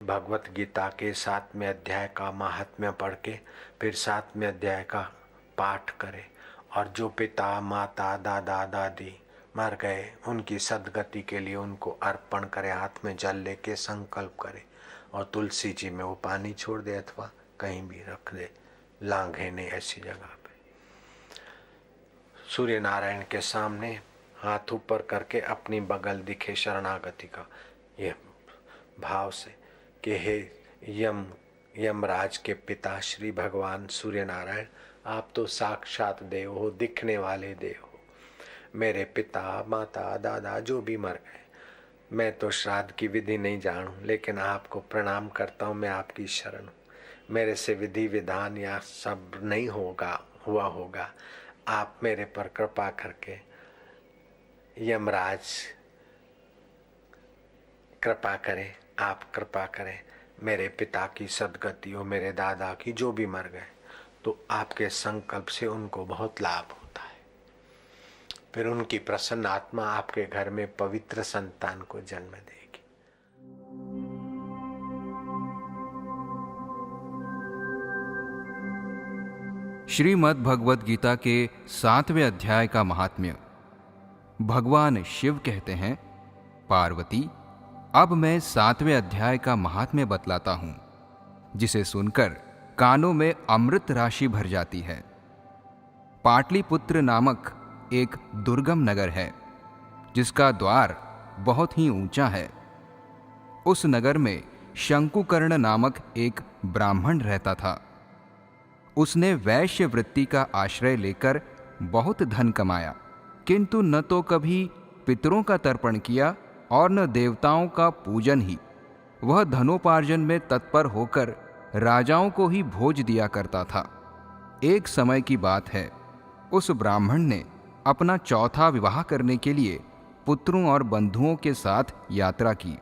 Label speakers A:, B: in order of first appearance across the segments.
A: भगवत गीता के 7वें अध्याय का महात्म्य पढ़ के फिर 7वें अध्याय का पाठ करे और जो पिता माता दादा दादी मर गए उनकी सदगति के लिए उनको अर्पण करे, हाथ में जल लेके संकल्प करे और तुलसी जी में वो पानी छोड़ दे अथवा कहीं भी रख दे, लांघे ने ऐसी जगह पे। सूर्य नारायण के सामने हाथ ऊपर करके अपनी बगल दिखे शरणागति का ये भाव से कि हे यमराज के पिता श्री भगवान सूर्य नारायण, आप तो साक्षात देव हो, दिखने वाले देव हो। मेरे पिता माता दादा जो भी मर गए, मैं तो श्राद्ध की विधि नहीं जानूं, लेकिन आपको प्रणाम करता हूं, मैं आपकी शरण हूं। मेरे से विधि विधान या सब नहीं हुआ होगा, आप मेरे पर कृपा करके यमराज कृपा करें, आप कृपा करें, मेरे पिता की सदगति हो, मेरे दादा की जो भी मर गए, तो आपके संकल्प से उनको बहुत लाभ होता है। फिर उनकी प्रसन्न आत्मा आपके घर में पवित्र संतान को जन्म देगी।
B: श्रीमद् भगवद गीता के 7वें अध्याय का महात्म्य। भगवान शिव कहते हैं, पार्वती, अब मैं 7वें अध्याय का महात्म्य बतलाता हूं, जिसे सुनकर कानों में अमृत राशि भर जाती है। पाटलिपुत्र नामक एक दुर्गम नगर है, जिसका द्वार बहुत ही ऊंचा है। उस नगर में शंकुकर्ण नामक एक ब्राह्मण रहता था। उसने वैश्य वृत्ति का आश्रय लेकर बहुत धन कमाया, किंतु न तो कभी पितरों का तर्पण किया और न देवताओं का पूजन ही। वह धनोपार्जन में तत्पर होकर राजाओं को ही भोज दिया करता था। एक समय की बात है, उस ब्राह्मण ने अपना चौथा विवाह करने के लिए पुत्रों और बंधुओं के साथ यात्रा की।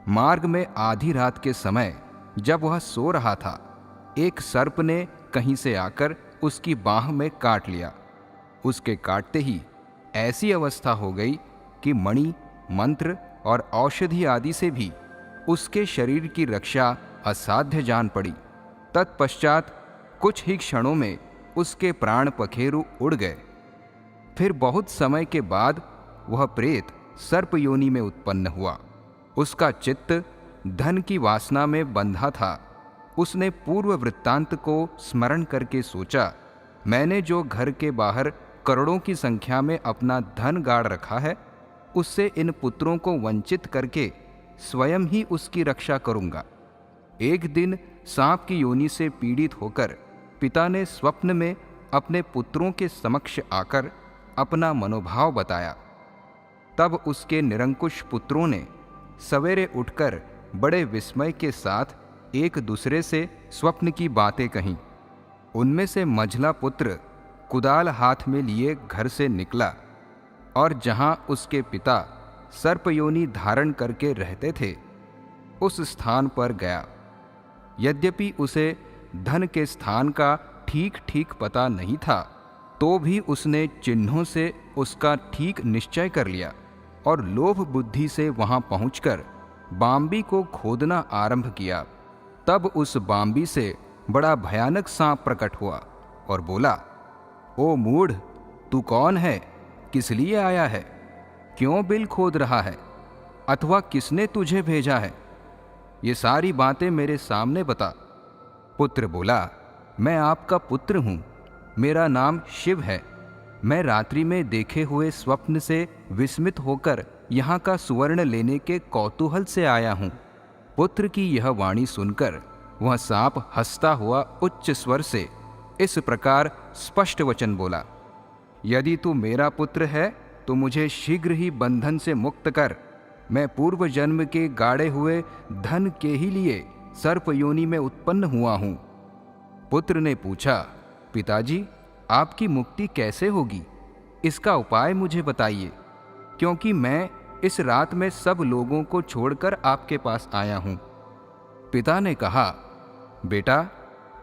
B: मार्ग में आधी रात के समय जब वह सो रहा था, एक सर्प ने कहीं से आकर उसकी बाह में काट लिया। उसके काटते ही ऐसी अवस्था हो गई कि मणि, मंत्र और औषधि आदि से भी उसके शरीर की रक्षा असाध्य जान पड़ी। तत्पश्चात कुछ ही क्षणों में उसके प्राण पखेरु उड़ गए। फिर बहुत समय के बाद वह प्रेत सर्प योनि में उत्पन्न हुआ। उसका चित्त धन की वासना में बंधा था। उसने पूर्व वृत्तांत को स्मरण करके सोचा, मैंने जो घर के बाहर करोड़ों की संख्या में अपना धन गाड़ रखा है, उससे इन पुत्रों को वंचित करके स्वयं ही उसकी रक्षा करूंगा। एक दिन सांप की योनि से पीड़ित होकर पिता ने स्वप्न में अपने पुत्रों के समक्ष आकर अपना मनोभाव बताया। तब उसके निरंकुश पुत्रों ने सवेरे उठकर बड़े विस्मय के साथ एक दूसरे से स्वप्न की बातें कहीं। उनमें से मझला पुत्र कुदाल हाथ में लिए घर से निकला और जहां उसके पिता सर्पयोनि धारण करके रहते थे, उस स्थान पर गया। यद्यपि उसे धन के स्थान का ठीक ठीक पता नहीं था, तो भी उसने चिन्हों से उसका ठीक निश्चय कर लिया और लोभ बुद्धि से वहां पहुंचकर बाम्बी को खोदना आरंभ किया। तब उस बाम्बी से बड़ा भयानक सांप प्रकट हुआ और बोला, ओ मूढ़, तू कौन है? किस लिए आया है? क्यों बिल खोद रहा है? अथवा किसने तुझे भेजा है? ये सारी बातें मेरे सामने बता। पुत्र बोला, मैं आपका पुत्र हूं, मेरा नाम शिव है। मैं रात्रि में देखे हुए स्वप्न से विस्मित होकर यहाँ का सुवर्ण लेने के कौतूहल से आया हूं। पुत्र की यह वाणी सुनकर वह सांप हंसता हुआ उच्च स्वर से इस प्रकार स्पष्ट वचन बोला, यदि तू मेरा पुत्र है तो मुझे शीघ्र ही बंधन से मुक्त कर। मैं पूर्व जन्म के गाड़े हुए धन के ही लिए सर्प योनि में उत्पन्न हुआ हूं। पुत्र ने पूछा, पिताजी, आपकी मुक्ति कैसे होगी? इसका उपाय मुझे बताइए, क्योंकि मैं इस रात में सब लोगों को छोड़कर आपके पास आया हूं। पिता ने कहा, बेटा,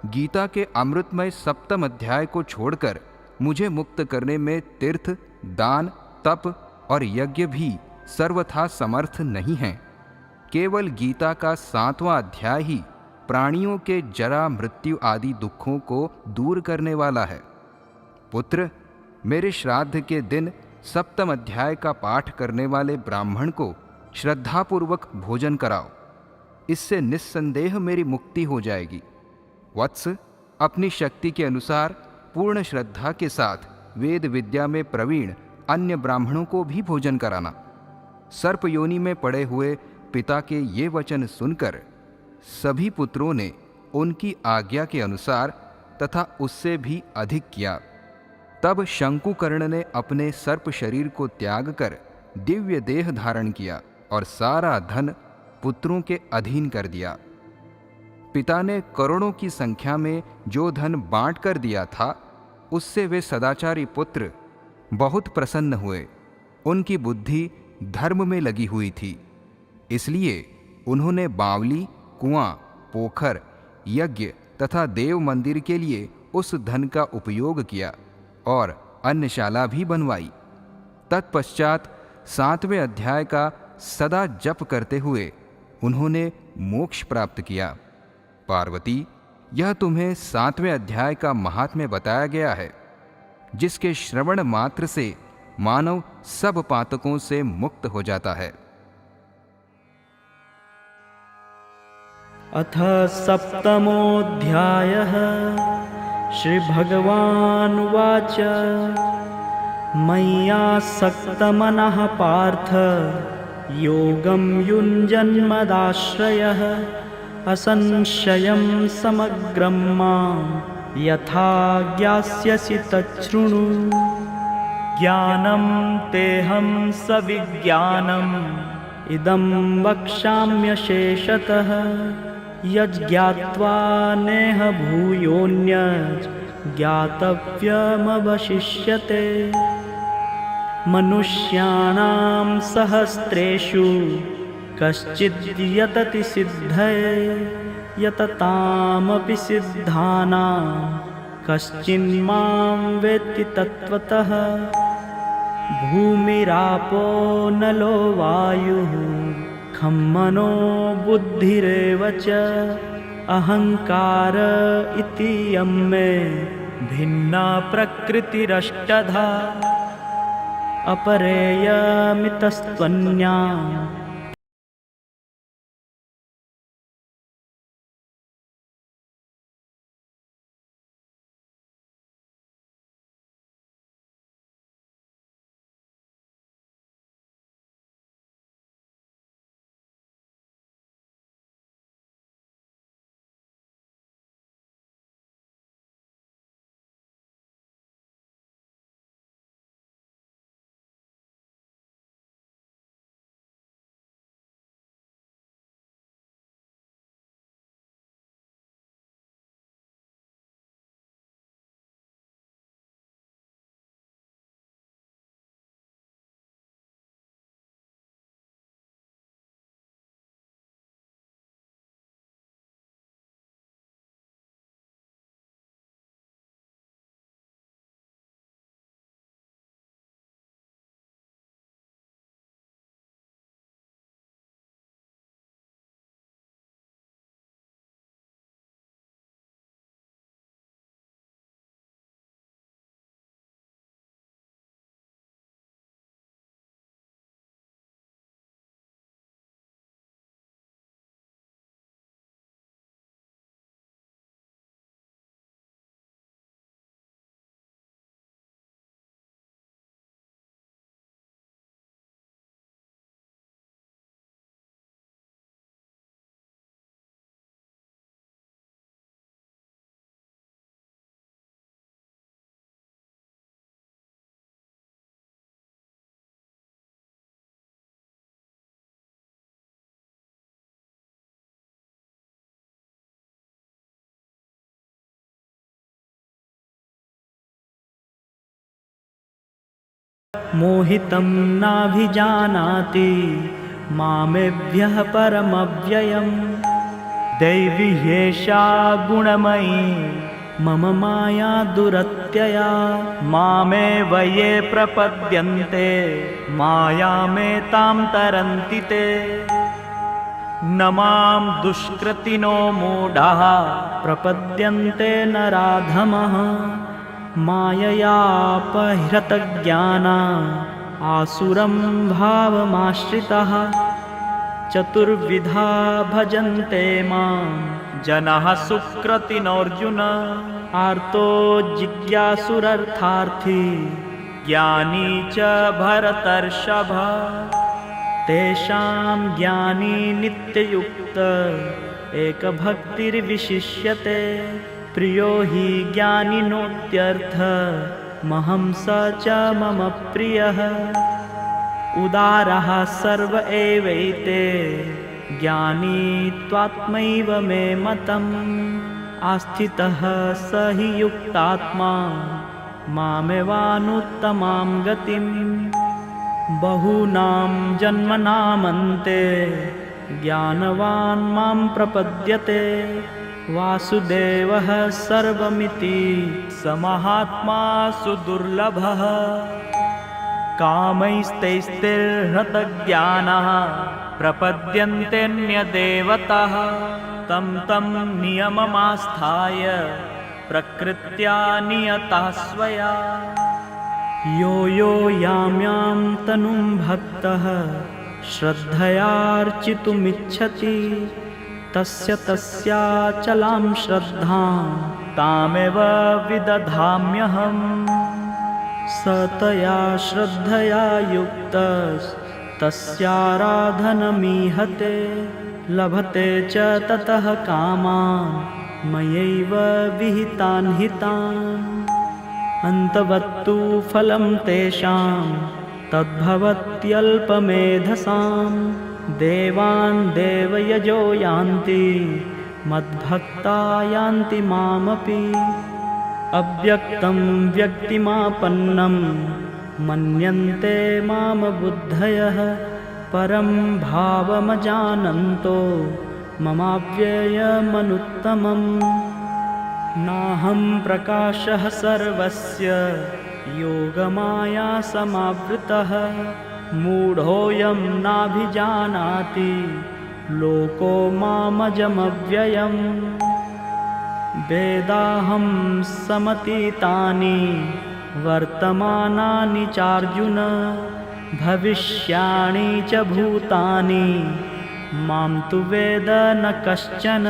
B: गीता के अमृतमय 7वें अध्याय को छोड़कर मुझे मुक्त करने में तीर्थ, दान, तप और यज्ञ भी सर्वथा समर्थ नहीं हैं। केवल गीता का 7वां अध्याय ही प्राणियों के जरा मृत्यु आदि दुखों को दूर करने वाला है। पुत्र, मेरे श्राद्ध के दिन 7वें अध्याय का पाठ करने वाले ब्राह्मण को श्रद्धापूर्वक भोजन कराओ। इससे निस्संदेह मेरी मुक्ति हो जाएगी। वत्स, अपनी शक्ति के अनुसार पूर्ण श्रद्धा के साथ वेद विद्या में प्रवीण अन्य ब्राह्मणों को भी भोजन कराना। सर्प योनि में पड़े हुए पिता के ये वचन सुनकर सभी पुत्रों ने उनकी आज्ञा के अनुसार तथा उससे भी अधिक किया। तब शंकुकर्ण ने अपने सर्प शरीर को त्याग कर दिव्य देह धारण किया और सारा धन पुत्रों के अधीन कर दिया। पिता ने करोड़ों की संख्या में जो धन बांट कर दिया था, उससे वे सदाचारी पुत्र बहुत प्रसन्न हुए। उनकी बुद्धि धर्म में लगी हुई थी, इसलिए उन्होंने बावली, कुआं, पोखर, यज्ञ तथा देव मंदिर के लिए उस धन का उपयोग किया और अन्नशाला भी बनवाई। तत्पश्चात 7वें अध्याय का सदा जप करते हुए उन्होंने मोक्ष प्राप्त किया। पार्वती, यह तुम्हें 7वें अध्याय का महात्म्य बताया गया है, जिसके श्रवण मात्र से मानव सब पातकों से मुक्त हो जाता है।
C: अथ 7मोऽध्यायः श्रीभगवानुवाच मय्यासक्तमनः पार्थ योगं युञ्जन्मदाश्रयः असंशयं समग्रं मां यथा ज्ञास्यसि तच्छृणु। ज्ञानं तेऽहं सविज्ञानम् इदं वक्ष्याम्यशेषतः यज्ज्ञात्वा नेह भूयोऽन्यत् ज्ञातव्यमवशिष्यते। मनुष्याणां सहस्रेषु कश्चिद् यतति सिद्धये यततामपि सिद्धानां कश्चिन्मां वेत्ति तत्त्वतः। भूमिरापो नलो वायुः खं मनो बुद्धिरेव च अहंकार इति यं मे भिन्ना प्रकृतिरष्टधा। अपरेयमितस्त्वन्याम् मोहितं नाभिजानाति मामेभ्यः परमव्ययम्। दैवी ह्येषा गुणमयी मम माया दुरत्यया। मामेव ये प्रपद्यन्ते मायामेतां तरन्ति ते। न मां दुष्कृतिनो मूढाः प्रपद्यन्ते नराधमः माययापहृतज्ञाना आसुरं भावमाश्रितः चतुर्विधा भजन्ते मां जनाः सुकृतिनोऽर्जुन आर्तो जिज्ञासुरर्थार्थी ज्ञानी च भरतर्षभ तेषां ज्ञानी नित्ययुक्त एकभक्तिर्विशिष्यते प्रियो हि ज्ञानिनोत्यर्थ महं स च मम प्रियः उदारः सर्व एवैते ज्ञानी त्वात्मैव मे मतम् आस्थितः स हि युक्तात्मा मामेवानुत्तमां गतिम् बहूनां जन्मनामन्ते ज्ञानवान् मां प्रपद्यते वासुदेवः सर्वमिति स महात्मा सुदुर्लभः कामैस्तैस्तिर्हृतज्ञानः प्रपद्यन्तेऽन्यदेवतः तं तं नियममास्थाय प्रकृत्या नियतः स्वया यो यो यां यां तनुं भक्तः श्रद्धयार्चितुमिच्छति तस्य तस्याचलां श्रद्धां तामेव विदधाम्यहम् स तया श्रद्धया युक्तस्तस्याराधनमीहते लभते च ततः कामान् मयैव विहितान् हितान् अन्तवत्तु फलं तेषां तद्भवत्यल्पमेधसां देवान् देवयजो यान्ति मद्भक्ता यान्ति मामपि अव्यक्तं व्यक्तिमापन्नं मन्यन्ते माम बुद्धयः परं भावमजानन्तो ममाव्ययमनुत्तमम् नाहं प्रकाशः सर्वस्य योगमाया समावृतः मूढोऽयं नाभिजानाति लोको मामजमव्ययम् वेदाहं समतीतानि वर्तमानानि चार्जुन भविष्याणि च भूतानि मां तु वेद न कश्चन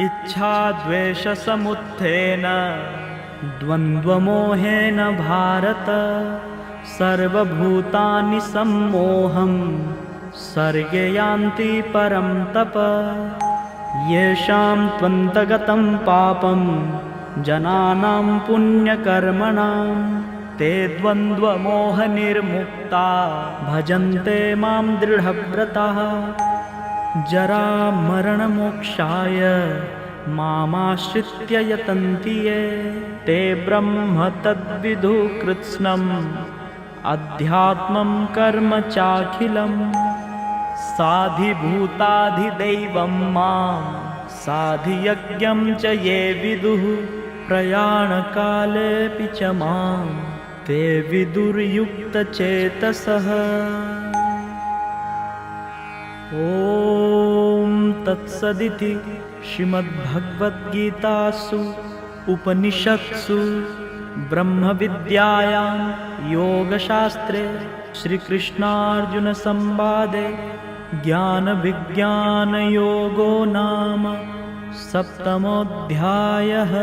C: इच्छाद्वेषसमुत्थेन द्वन्द्वमोहेन भारत सर्वभूतानि सम्मोहं सर्गे यान्ति परं तप येषां त्वन्तगतं पापं जनानां पुण्यकर्मणां ते द्वन्द्वमोहनिर्मुक्ता भजन्ते मां दृढव्रताः जरामरणमोक्षाय मामाश्रित्य यतन्ति ये ते ब्रह्म तद्विदु कृत्स्नम् अध्यात्मं कर्म चाखिलम् साधिभूताधिदैवं मां साधियज्ञं च ये विदुः प्रयाणकालेऽपि च मां ते विदुर्युक्तचेतसः ॐ तत्सदिति श्रीमद्भगवद्गीतासु उपनिषत्सु ब्रह्मविद्यायां योगशास्त्रे श्रीकृष्णार्जुनसंवादे ज्ञानविज्ञानयोगो नाम सप्तमोऽध्यायः।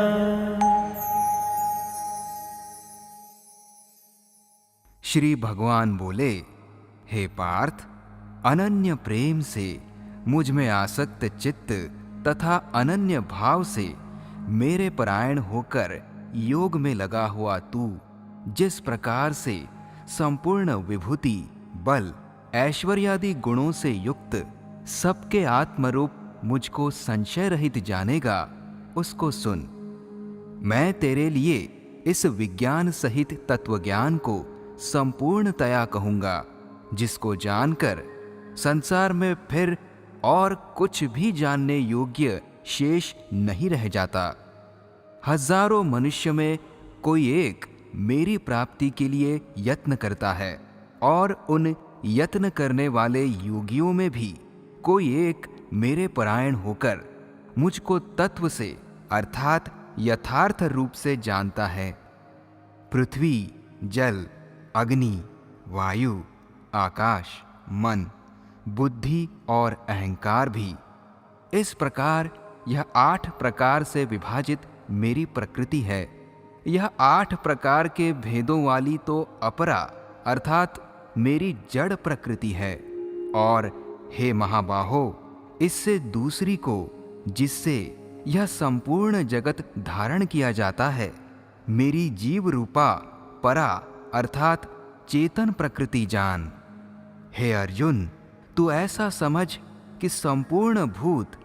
B: श्री भगवान बोले, हे पार्थ, अनन्य प्रेम से मुझ में आसक्त चित्त तथा अनन्य भाव से मेरे परायण होकर योग में लगा हुआ तू जिस प्रकार से संपूर्ण विभूति, बल, ऐश्वर्यादि गुणों से युक्त सबके आत्मरूप मुझको संशय रहित जानेगा, उसको सुन। मैं तेरे लिए इस विज्ञान सहित तत्वज्ञान को संपूर्णतया कहूंगा, जिसको जानकर संसार में फिर और कुछ भी जानने योग्य शेष नहीं रह जाता। हजारों मनुष्य में कोई एक मेरी प्राप्ति के लिए यत्न करता है और उन यत्न करने वाले योगियों में भी कोई एक मेरे परायण होकर मुझको तत्व से अर्थात यथार्थ रूप से जानता है। पृथ्वी, जल, अग्नि, वायु, आकाश, मन, बुद्धि और अहंकार भी, इस प्रकार यह 8 प्रकार से विभाजित मेरी प्रकृति है। यह 8 प्रकार के भेदों वाली तो अपरा अर्थात मेरी जड़ प्रकृति है। और हे महाबाहो, इससे दूसरी को, जिससे यह संपूर्ण जगत धारण किया जाता है, मेरी जीव रूपा परा अर्थात चेतन प्रकृति जान। हे अर्जुन, तू ऐसा समझ कि संपूर्ण भूत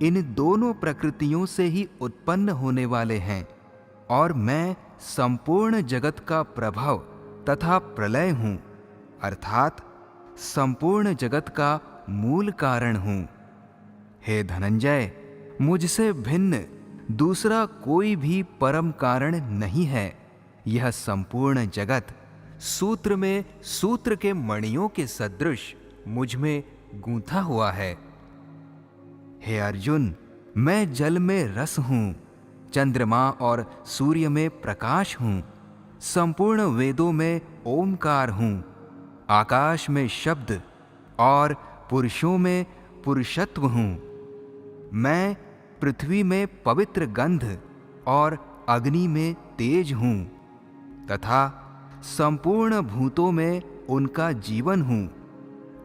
B: इन दोनों प्रकृतियों से ही उत्पन्न होने वाले हैं और मैं संपूर्ण जगत का प्रभव तथा प्रलय हूँ, अर्थात संपूर्ण जगत का मूल कारण हूँ। हे धनंजय, मुझसे भिन्न दूसरा कोई भी परम कारण नहीं है। यह संपूर्ण जगत सूत्र में सूत्र के मणियों के सदृश मुझ में गूंथा हुआ है। हे अर्जुन, मैं जल में रस हूँ, चंद्रमा और सूर्य में प्रकाश हूँ, संपूर्ण वेदों में ओमकार हूँ, आकाश में शब्द और पुरुषों में पुरुषत्व हूँ। मैं पृथ्वी में पवित्र गंध और अग्नि में तेज हूँ तथा संपूर्ण भूतों में उनका जीवन हूँ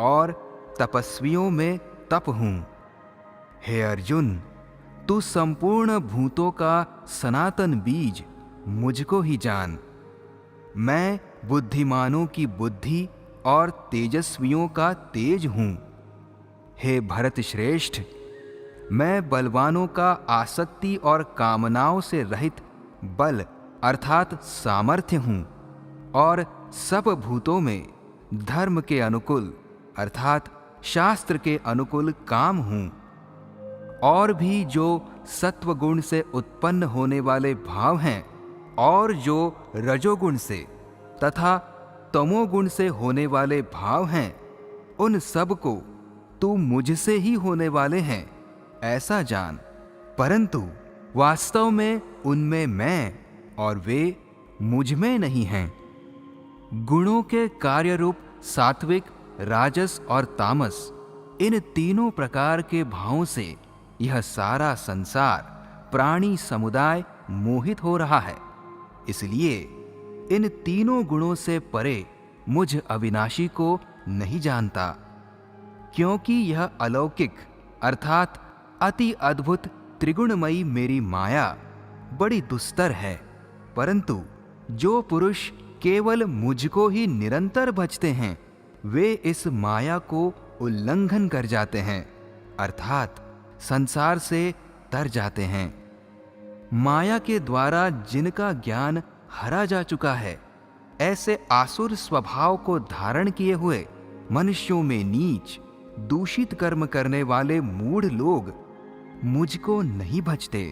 B: और तपस्वियों में तप हूँ। हे अर्जुन, तू संपूर्ण भूतों का सनातन बीज मुझको ही जान। मैं बुद्धिमानों की बुद्धि और तेजस्वियों का तेज हूँ। हे भरत श्रेष्ठ, मैं बलवानों का आसक्ति और कामनाओं से रहित बल अर्थात सामर्थ्य हूँ और सब भूतों में धर्म के अनुकूल अर्थात शास्त्र के अनुकूल काम हूँ। और भी जो सत्वगुण से उत्पन्न होने वाले भाव हैं और जो रजोगुण से तथा तमोगुण से होने वाले भाव हैं, उन सब को तू मुझसे ही होने वाले हैं ऐसा जान। परंतु वास्तव में उनमें मैं और वे मुझ में नहीं हैं। गुणों के कार्य रूप सात्विक, राजस और तामस, इन तीनों प्रकार के भावों से यह सारा संसार प्राणी समुदाय मोहित हो रहा है। इसलिए इन तीनों गुणों से परे मुझ अविनाशी को नहीं जानता, क्योंकि यह अलौकिक अर्थात अति अद्भुत त्रिगुणमयी मेरी माया बड़ी दुस्तर है। परंतु जो पुरुष केवल मुझको ही निरंतर भजते हैं, वे इस माया को उल्लंघन कर जाते हैं अर्थात संसार से तर जाते हैं। माया के द्वारा जिनका ज्ञान हरा जा चुका है, ऐसे आसुर स्वभाव को धारण किए हुए मनुष्यों में नीच दूषित कर्म करने वाले मूढ़ लोग मुझको नहीं भजते।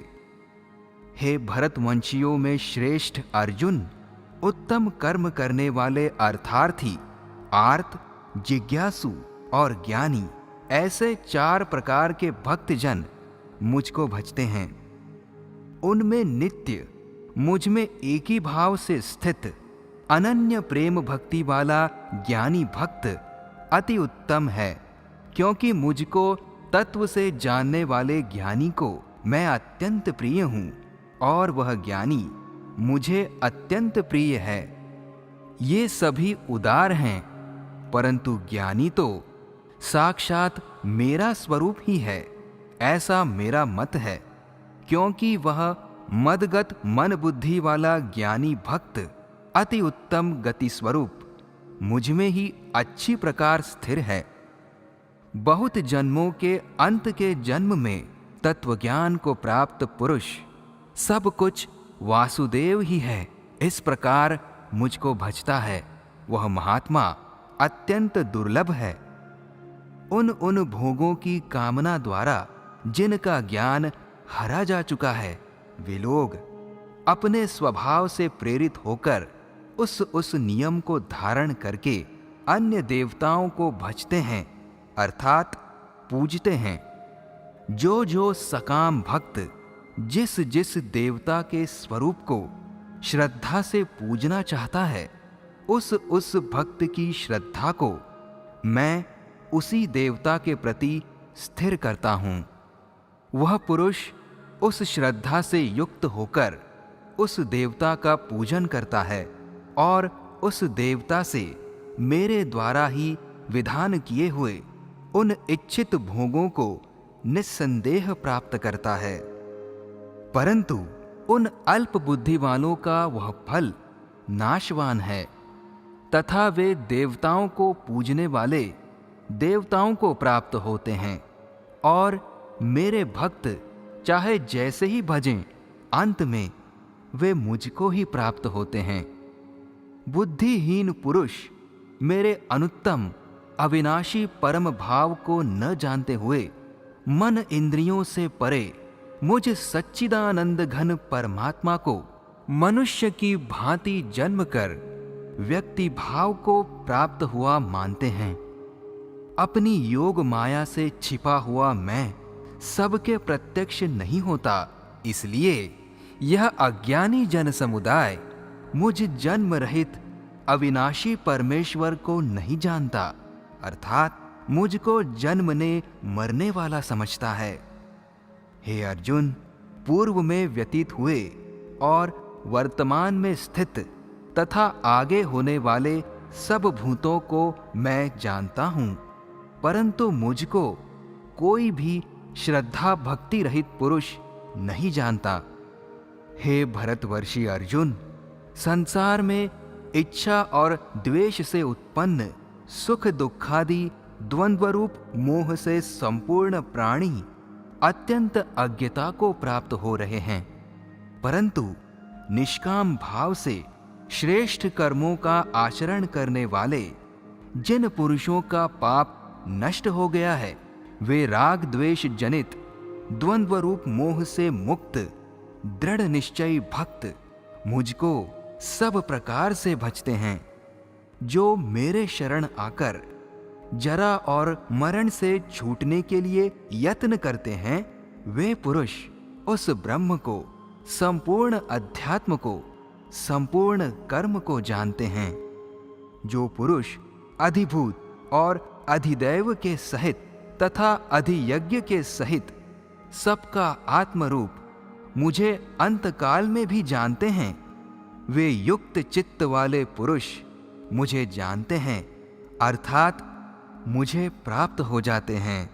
B: हे भरतवंशियों में श्रेष्ठ अर्जुन, उत्तम कर्म करने वाले अर्थार्थी, आर्त, जिज्ञासु और ज्ञानी, ऐसे 4 प्रकार के भक्तजन मुझको भजते हैं। उनमें नित्य मुझ में एक ही भाव से स्थित अनन्य प्रेम भक्ति वाला ज्ञानी भक्त अति उत्तम है, क्योंकि मुझको तत्व से जानने वाले ज्ञानी को मैं अत्यंत प्रिय हूँ और वह ज्ञानी मुझे अत्यंत प्रिय है। ये सभी उदार हैं, परंतु ज्ञानी तो साक्षात मेरा स्वरूप ही है, ऐसा मेरा मत है। क्योंकि वह मदगत मन बुद्धि वाला ज्ञानी भक्त अति उत्तम गति स्वरूप मुझ में ही अच्छी प्रकार स्थिर है। बहुत जन्मों के अंत के जन्म में तत्वज्ञान को प्राप्त पुरुष सब कुछ वासुदेव ही है, इस प्रकार मुझको भजता है। वह महात्मा अत्यंत दुर्लभ है। उन भोगों की कामना द्वारा जिनका ज्ञान हरा जा चुका है, वे लोग अपने स्वभाव से प्रेरित होकर उस नियम को धारण करके अन्य देवताओं को भजते हैं, अर्थात पूजते हैं। जो जो सकाम भक्त जिस जिस देवता के स्वरूप को श्रद्धा से पूजना चाहता है, उस भक्त की श्रद्धा को मैं उसी देवता के प्रति स्थिर करता हूँ। वह पुरुष उस श्रद्धा से युक्त होकर उस देवता का पूजन करता है और उस देवता से मेरे द्वारा ही विधान किए हुए उन इच्छित भोगों को निस्संदेह प्राप्त करता है। परंतु उन अल्प बुद्धि वालों का वह फल नाशवान है तथा वे देवताओं को पूजने वाले देवताओं को प्राप्त होते हैं और मेरे भक्त चाहे जैसे ही भजें, अंत में वे मुझको ही प्राप्त होते हैं। बुद्धिहीन पुरुष मेरे अनुत्तम अविनाशी परम भाव को न जानते हुए मन इंद्रियों से परे मुझ सच्चिदानंद घन परमात्मा को मनुष्य की भांति जन्म कर व्यक्ति भाव को प्राप्त हुआ मानते हैं। अपनी योग माया से छिपा हुआ मैं सबके प्रत्यक्ष नहीं होता, इसलिए यह अज्ञानी जन समुदाय मुझ जन्म रहित अविनाशी परमेश्वर को नहीं जानता, अर्थात मुझको जन्मने मरने वाला समझता है। हे अर्जुन, पूर्व में व्यतीत हुए और वर्तमान में स्थित तथा आगे होने वाले सब भूतों को मैं जानता हूं, परंतु मुझको कोई भी श्रद्धा भक्ति रहित पुरुष नहीं जानता। हे भरतवर्षी अर्जुन, संसार में इच्छा और द्वेष से उत्पन्न सुख दुखादि द्वंद्वरूप मोह से संपूर्ण प्राणी अत्यंत अज्ञता को प्राप्त हो रहे हैं, परंतु निष्काम भाव से श्रेष्ठ कर्मों का आचरण करने वाले जिन पुरुषों का पाप नष्ट हो गया है, वे राग द्वेष जनित द्वंद्व रूप मोह से मुक्त दृढ़ निश्चयी भक्त मुझको सब प्रकार से भजते हैं। जो मेरे शरण आकर जरा और मरण से छूटने के लिए यत्न करते हैं, वे पुरुष उस ब्रह्म को, संपूर्ण अध्यात्म को, संपूर्ण कर्म को जानते हैं। जो पुरुष अधिभूत और अधिदैव के सहित तथा अधियज्ञ के सहित सबका आत्मरूप मुझे अंतकाल में भी जानते हैं, वे युक्त चित्त वाले पुरुष मुझे जानते हैं, अर्थात मुझे प्राप्त हो जाते हैं।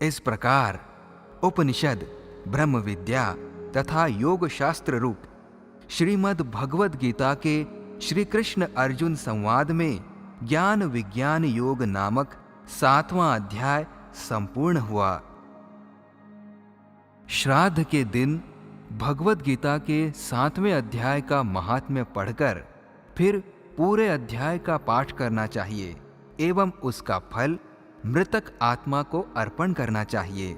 B: इस प्रकार उपनिषद, ब्रह्म विद्या तथा योग शास्त्र रूप श्रीमद् भगवद गीता के श्री कृष्ण अर्जुन संवाद में ज्ञान विज्ञान योग नामक 7वां अध्याय संपूर्ण हुआ। श्राद्ध के दिन भगवद गीता के 7वें अध्याय का महात्म्य पढ़कर फिर पूरे अध्याय का पाठ करना चाहिए एवं उसका फल मृतक आत्मा को अर्पण करना चाहिए।